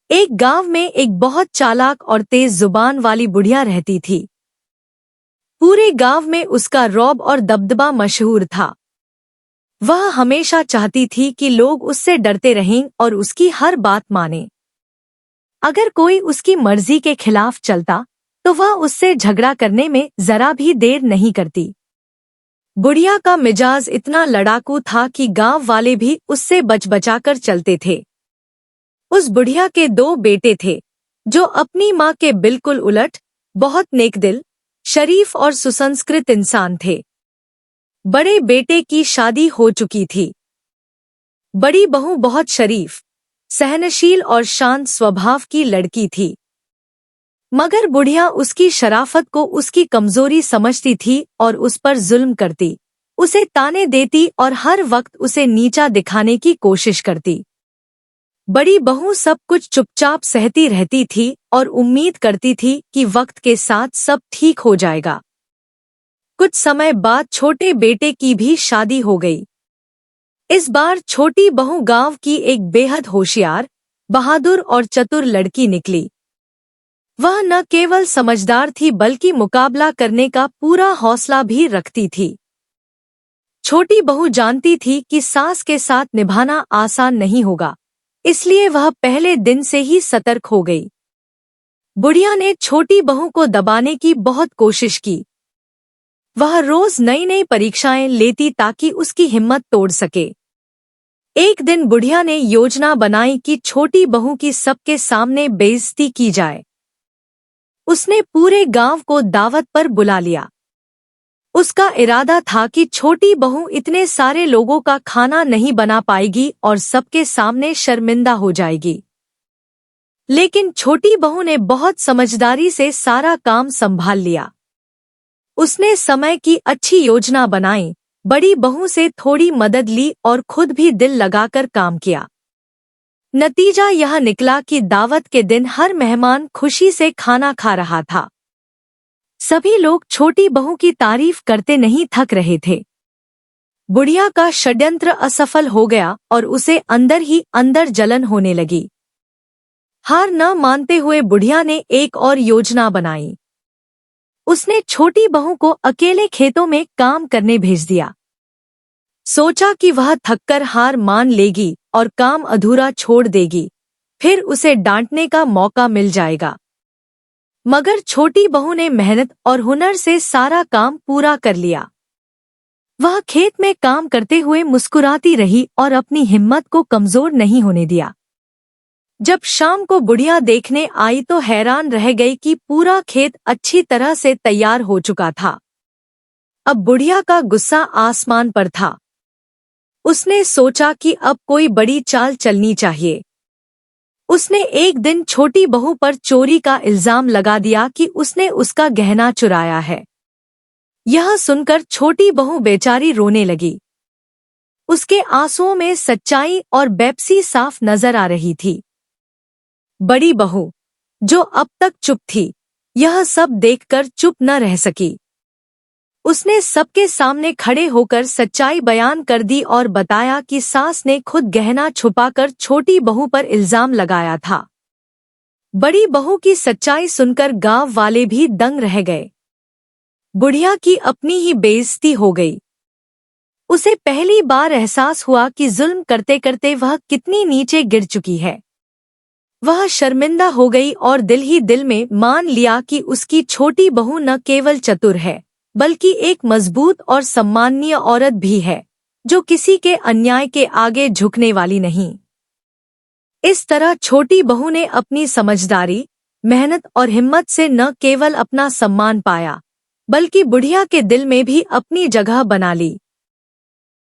एक गांव में एक बहुत चालाक और तेज जुबान वाली बुढ़िया रहती थी। पूरे गांव में उसका रौब और दबदबा मशहूर था। वह हमेशा चाहती थी कि लोग उससे डरते रहें और उसकी हर बात मानें। अगर कोई उसकी मर्जी के खिलाफ चलता तो वह उससे झगड़ा करने में जरा भी देर नहीं करती। बुढ़िया का मिजाज इतना लड़ाकू था कि गांव वाले भी उससे बचबचाकर चलते थे। उस बुढ़िया के 2 बेटे थे जो अपनी माँ के बिल्कुल उलट बहुत नेकदिल, शरीफ और सुसंस्कृत इंसान थे। बड़े बेटे की शादी हो चुकी थी। बड़ी बहू बहुत शरीफ, सहनशील और शांत स्वभाव की लड़की थी। मगर बुढ़िया उसकी शराफत को उसकी कमजोरी समझती थी और उस पर जुल्म करती, उसे ताने देती और हर वक्त उसे नीचा दिखाने की कोशिश करती। बड़ी बहू सब कुछ चुपचाप सहती रहती थी और उम्मीद करती थी कि वक्त के साथ सब ठीक हो जाएगा। कुछ समय बाद छोटे बेटे की भी शादी हो गई। इस बार छोटी बहू गांव की एक बेहद होशियार, बहादुर और चतुर लड़की निकली। वह न केवल समझदार थी बल्कि मुकाबला करने का पूरा हौसला भी रखती थी। छोटी बहू जानती थी कि सास के साथ निभाना आसान नहीं होगा, इसलिए वह पहले दिन से ही सतर्क हो गई। बुढ़िया ने छोटी बहू को दबाने की बहुत कोशिश की। वह रोज नई नई परीक्षाएं लेती ताकि उसकी हिम्मत तोड़ सके। एक दिन बुढ़िया ने योजना बनाई कि छोटी बहू की सबके सामने बेइज्जती की जाए। उसने पूरे गांव को दावत पर बुला लिया। उसका इरादा था कि छोटी बहू इतने सारे लोगों का खाना नहीं बना पाएगी और सबके सामने शर्मिंदा हो जाएगी। लेकिन छोटी बहू ने बहुत समझदारी से सारा काम संभाल लिया। उसने समय की अच्छी योजना बनाई, बड़ी बहू से थोड़ी मदद ली और खुद भी दिल लगाकर काम किया। नतीजा यह निकला कि दावत के दिन हर मेहमान खुशी से खाना खा रहा था। सभी लोग छोटी बहू की तारीफ करते नहीं थक रहे थे। बुढ़िया का षड्यंत्र असफल हो गया और उसे अंदर ही अंदर जलन होने लगी। हार न मानते हुए बुढ़िया ने एक और योजना बनाई। उसने छोटी बहू को अकेले खेतों में काम करने भेज दिया। सोचा कि वह थककर हार मान लेगी और काम अधूरा छोड़ देगी, फिर उसे डांटने का मौका मिल जाएगा। मगर छोटी बहू ने मेहनत और हुनर से सारा काम पूरा कर लिया। वह खेत में काम करते हुए मुस्कुराती रही और अपनी हिम्मत को कमजोर नहीं होने दिया। जब शाम को बुढ़िया देखने आई तो हैरान रह गई कि पूरा खेत अच्छी तरह से तैयार हो चुका था। अब बुढ़िया का गुस्सा आसमान पर था। उसने सोचा कि अब कोई बड़ी चाल चलनी चाहिए। उसने एक दिन छोटी बहू पर चोरी का इल्जाम लगा दिया कि उसने उसका गहना चुराया है। यह सुनकर छोटी बहू बेचारी रोने लगी। उसके आंसुओं में सच्चाई और बेपसी साफ नजर आ रही थी। बड़ी बहू, जो अब तक चुप थी, यह सब देखकर चुप न रह सकी। उसने सबके सामने खड़े होकर सच्चाई बयान कर दी और बताया कि सास ने खुद गहना छुपाकर छोटी बहू पर इल्जाम लगाया था। बड़ी बहू की सच्चाई सुनकर गांव वाले भी दंग रह गए। बुढ़िया की अपनी ही बेइज्जती हो गई। उसे पहली बार एहसास हुआ कि जुल्म करते करते वह कितनी नीचे गिर चुकी है। वह शर्मिंदा हो गई और दिल ही दिल में मान लिया कि उसकी छोटी बहू न केवल चतुर है बल्कि एक मजबूत और सम्माननीय औरत भी है, जो किसी के अन्याय के आगे झुकने वाली नहीं। इस तरह छोटी बहू ने अपनी समझदारी, मेहनत और हिम्मत से न केवल अपना सम्मान पाया, बल्कि बुढ़िया के दिल में भी अपनी जगह बना ली।